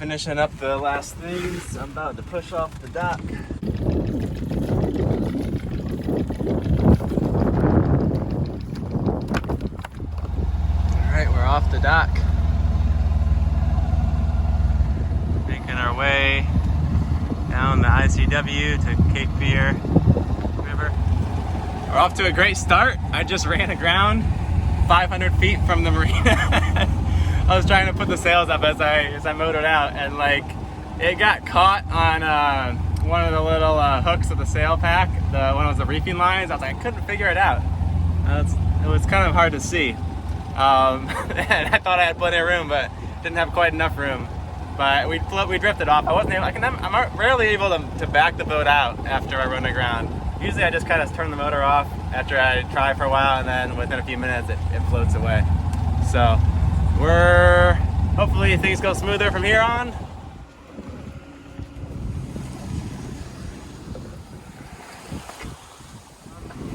finishing up the last things. I'm about to push off the dock. All right, we're off the dock. Making our way down the ICW to Cape Fear River. We're off to a great start. I just ran aground 500 feet from the marina. I was trying to put the sails up as I motored out, and like it got caught on one of the little hooks of the sail pack, one of the reefing lines. I was like, I couldn't figure it out. It was kind of hard to see. And I thought I had plenty of room, but didn't have quite enough room. But we drifted off. I wasn't able. I'm rarely able to back the boat out after I run aground. Usually I just kind of turn the motor off after I try for a while, and then within a few minutes it floats away. So hopefully things go smoother from here on.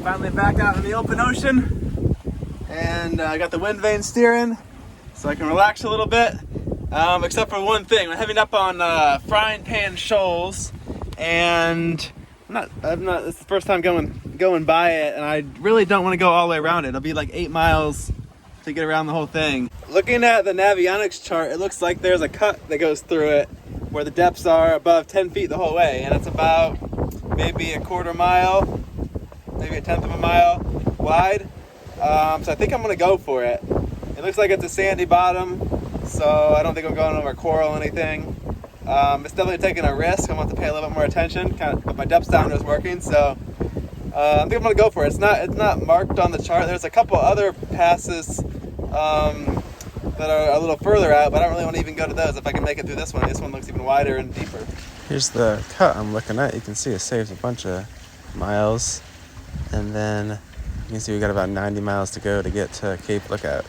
Finally back out in the open ocean, and I got the wind vane steering so I can relax a little bit. Except for one thing, we're heading up on Frying Pan Shoals, and it's the first time going by it, and I really don't want to go all the way around it. It'll be like 8 miles to get around the whole thing. Looking at the Navionics chart, it looks like there's a cut that goes through it where the depths are above 10 feet the whole way, and it's about maybe a quarter mile, maybe a tenth of a mile wide. So I think I'm gonna go for it. It looks like it's a sandy bottom, so I don't think I'm going over coral or anything. It's definitely taking a risk. I'm going to have to pay a little bit more attention. But my depth sounder is working, so I think I'm going to go for it. It's not marked on the chart. There's a couple other passes that are a little further out, but I don't really want to even go to those if I can make it through this one. This one looks even wider and deeper. Here's the cut I'm looking at. You can see it saves a bunch of miles, and then you can see we got about 90 miles to go to get to Cape Lookout.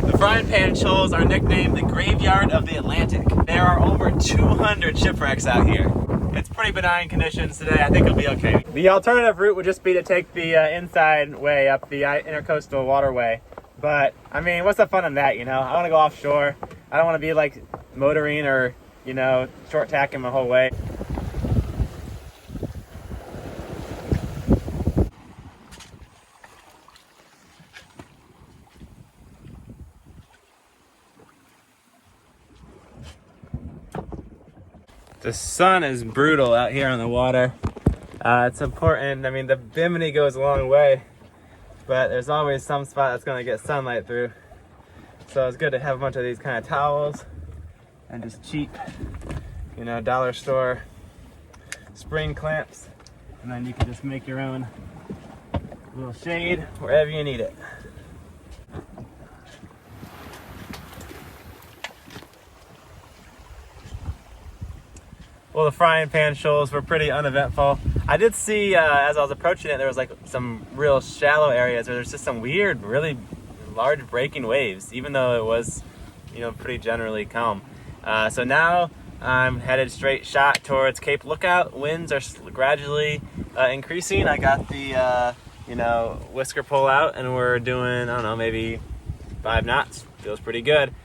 The Frying Pan Shoals are nicknamed the Graveyard of the Atlantic. There are over 200 shipwrecks out here. It's pretty benign conditions today. I think it'll be okay. The alternative route would just be to take the inside way up the intercoastal waterway. But, I mean, what's the fun in that, you know? I want to go offshore. I don't want to be, like, motoring or, you know, short tacking my whole way. The sun is brutal out here on the water. It's important. I mean, the bimini goes a long way, but there's always some spot that's gonna get sunlight through. So it's good to have a bunch of these kind of towels and just cheap, you know, dollar store spring clamps. And then you can just make your own little shade wherever you need it. Well, the Frying Pan Shoals were pretty uneventful. I did see, as I was approaching it, there was like some real shallow areas where there's just some weird, really large breaking waves, even though it was, you know, pretty generally calm. So now I'm headed straight shot towards Cape Lookout. Winds are gradually increasing. I got the, you know, whisker pull out, and we're doing, I don't know, maybe 5 knots. Feels pretty good.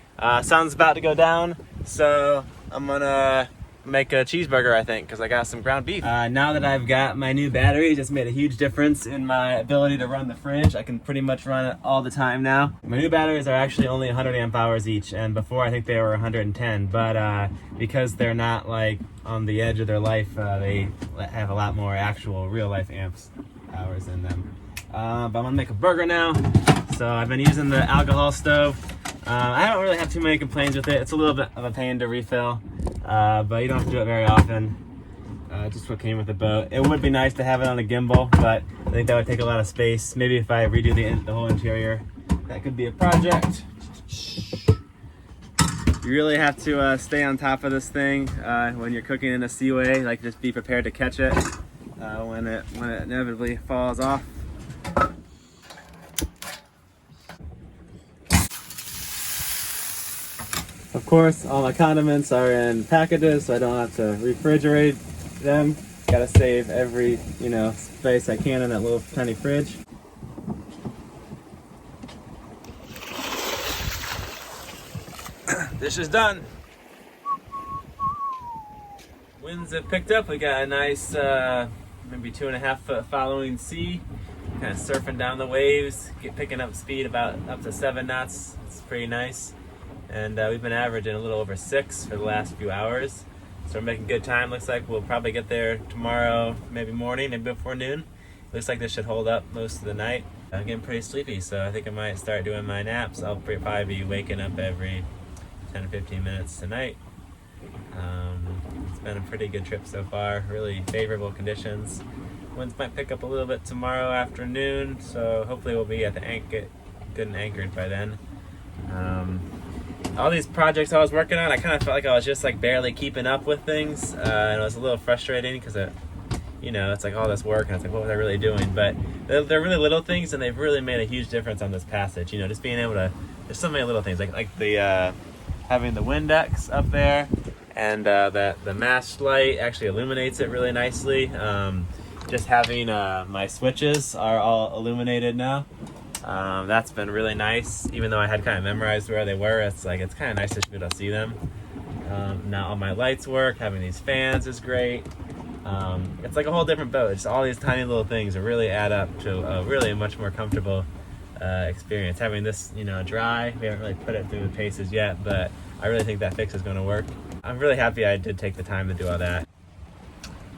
Sun's about to go down, so I'm gonna make a cheeseburger, I think, because I got some ground beef. Now that I've got my new battery, it just made a huge difference in my ability to run the fridge. I can pretty much run it all the time now. My new batteries are actually only 100 amp hours each, and before I think they were 110, but because they're not like on the edge of their life, they have a lot more actual real life amps hours in them. But I'm gonna make a burger now. So I've been using the alcohol stove. I don't really have too many complaints with it. It's a little bit of a pain to refill, but you don't have to do it very often. Just what came with the boat. It would be nice to have it on a gimbal, but I think that would take a lot of space. Maybe if I redo the whole interior, that could be a project. You really have to stay on top of this thing when you're cooking in a seaway. Like, just be prepared to catch it when it inevitably falls off. Of course, all my condiments are in packages, so I don't have to refrigerate them. Gotta save every, you know, space I can in that little tiny fridge. Dish is done. Winds have picked up. We got a nice, maybe 2.5 foot following sea. Kind of surfing down the waves, picking up speed about up to 7 knots. It's pretty nice. And we've been averaging a little over 6 for the last few hours. So we're making good time. Looks like we'll probably get there tomorrow, maybe morning, maybe before noon. Looks like this should hold up most of the night. I'm getting pretty sleepy, so I think I might start doing my naps. I'll probably be waking up every 10 to 15 minutes tonight. It's been a pretty good trip so far. Really favorable conditions. Winds might pick up a little bit tomorrow afternoon, so hopefully we'll be at the good and anchored by then. All these projects I was working on, I kind of felt like I was just like barely keeping up with things, and it was a little frustrating because it's like all this work, and it's like, what was I really doing? But they're really little things, and they've really made a huge difference on this passage. Just being able to, there's so many little things, like the having the Windex up there, and that the mast light actually illuminates it really nicely. Just having my switches are all illuminated now. That's been really nice. Even though I had kind of memorized where they were, it's kind of nice to be able to see them. Now all my lights work. Having these fans is great. It's like a whole different boat. Just all these tiny little things that really add up to a much more comfortable experience. Having this, dry, we haven't really put it through the paces yet, but I really think that fix is going to work. I'm really happy I did take the time to do all that.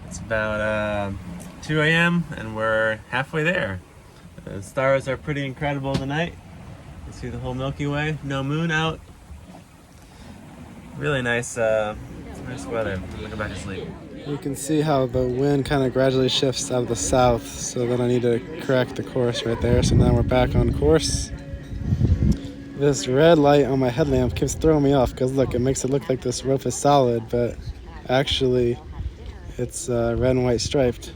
It's about 2 a.m. and we're halfway there. The stars are pretty incredible tonight. You see the whole Milky Way. No moon out. Really nice weather. I'm gonna go back to sleep. You can see how the wind kind of gradually shifts out of the south, so then I need to correct the course right there. So now we're back on course. This red light on my headlamp keeps throwing me off because look, it makes it look like this rope is solid, but actually it's red and white striped.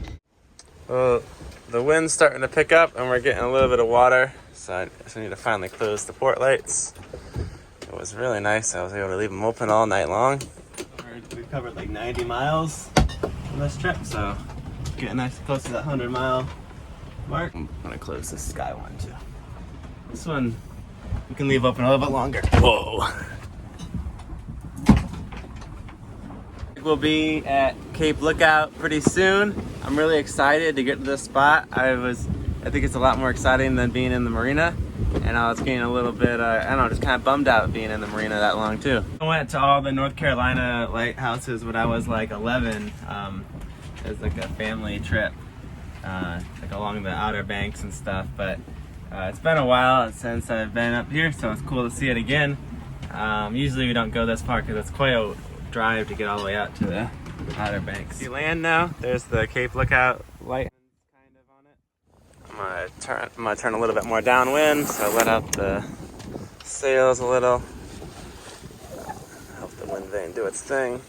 Well, the wind's starting to pick up and we're getting a little bit of water, so I need to finally close the port lights. It was really nice. I was able to leave them open all night long. We've covered like 90 miles on this trip, so getting nice close to that 100-mile mark. I'm gonna close this sky one too. This one we can leave open a little bit longer. Whoa. We'll be at Cape Lookout pretty soon. I'm really excited to get to this spot. I think it's a lot more exciting than being in the marina, and I was getting a little bit, just kind of bummed out being in the marina that long too. I went to all the North Carolina lighthouses when I was like 11. It was like a family trip, like along the Outer Banks and stuff, but it's been a while since I've been up here, so it's cool to see it again. Usually we don't go this far because it's quite a drive to get all the way out to the Outer Banks. See land now. There's the Cape Lookout light kind of on it. I'm gonna turn a little bit more downwind, so let out the sails a little. Help the wind vane do its thing.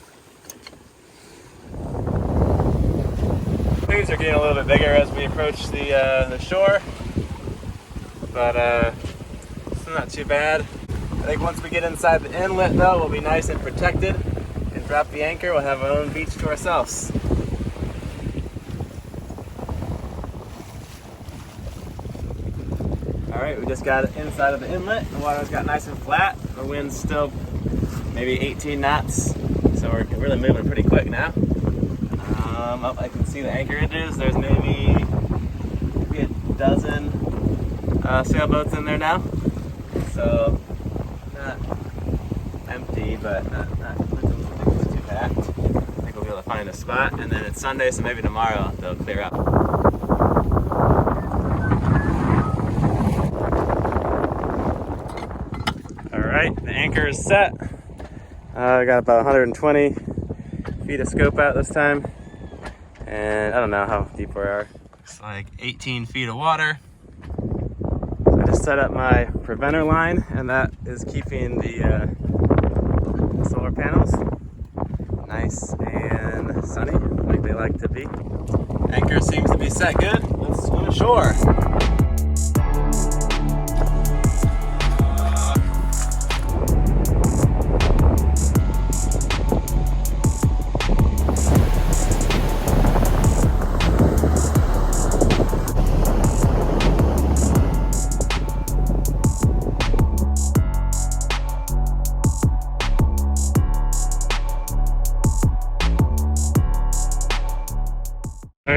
Waves are getting a little bit bigger as we approach the shore, but it's not too bad. I think once we get inside the inlet though, we'll be nice and protected. Drop the anchor, we'll have our own beach to ourselves. Alright, we just got inside of the inlet. The water's got nice and flat. The wind's still maybe 18 knots, so we're really moving pretty quick now. I can see the anchorages. There's maybe a dozen sailboats in there now. So, not empty, but not I think we'll be able to find a spot, and then it's Sunday, so maybe tomorrow they'll clear up. Alright, the anchor is set. I got about 120 feet of scope out this time, and I don't know how deep we are. It's like 18 feet of water. So I just set up my preventer line, and that is keeping the solar panels nice and sunny, like they like to be. Anchor seems to be set good. Let's swim ashore.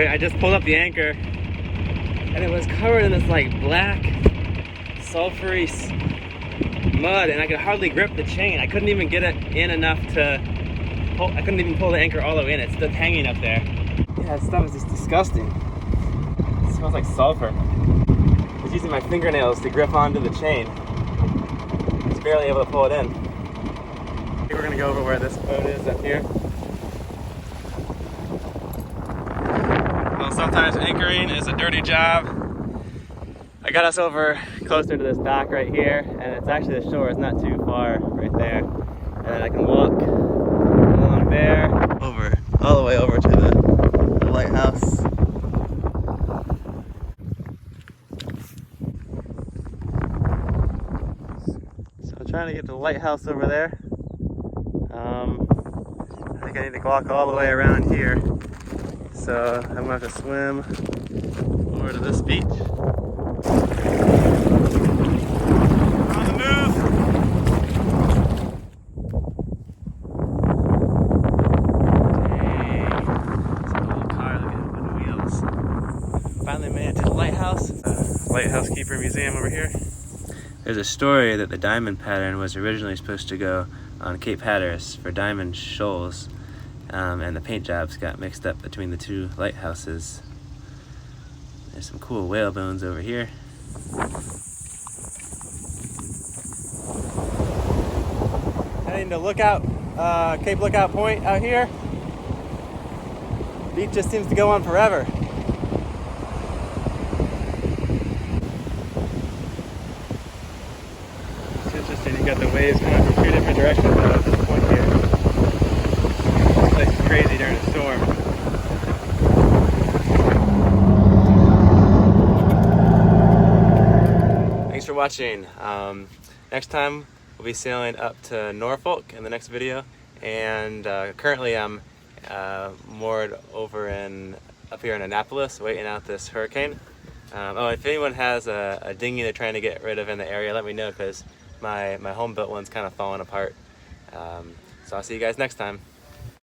I just pulled up the anchor and it was covered in this like black sulfury mud, and I could hardly grip the chain. I couldn't even get it in enough to pull. I couldn't even pull the anchor all the way in. It's still hanging up there. Yeah, that stuff is just disgusting. It smells like sulfur. I was using my fingernails to grip onto the chain. I was barely able to pull it in. I think we're gonna go over where this boat is up here. Well, sometimes anchoring is a dirty job. I got us over closer to this dock right here, and it's actually the shore. It's not too far right there. And then I can walk along there, over, all the way over to the lighthouse. So I'm trying to get to the lighthouse over there. I think I need to walk all the way around here. So I'm gonna have to swim over to this beach. On the move! Dang. It's a little car, look at the wheels. Finally made it to the lighthouse. Lighthouse Keeper Museum over here. There's a story that the diamond pattern was originally supposed to go on Cape Hatteras for diamond shoals, and the paint jobs got mixed up between the two lighthouses. There's some cool whale bones over here. Heading to Lookout, Cape Lookout Point out here. Beach just seems to go on forever. It's interesting, you got the waves coming from two different directions out at this point here. This place is crazy during a storm. Thanks for watching. Next time we'll be sailing up to Norfolk in the next video, and currently I'm moored over up here in Annapolis waiting out this hurricane. If anyone has a dinghy they're trying to get rid of in the area, let me know, because my home built one's kind of falling apart. So I'll see you guys next time.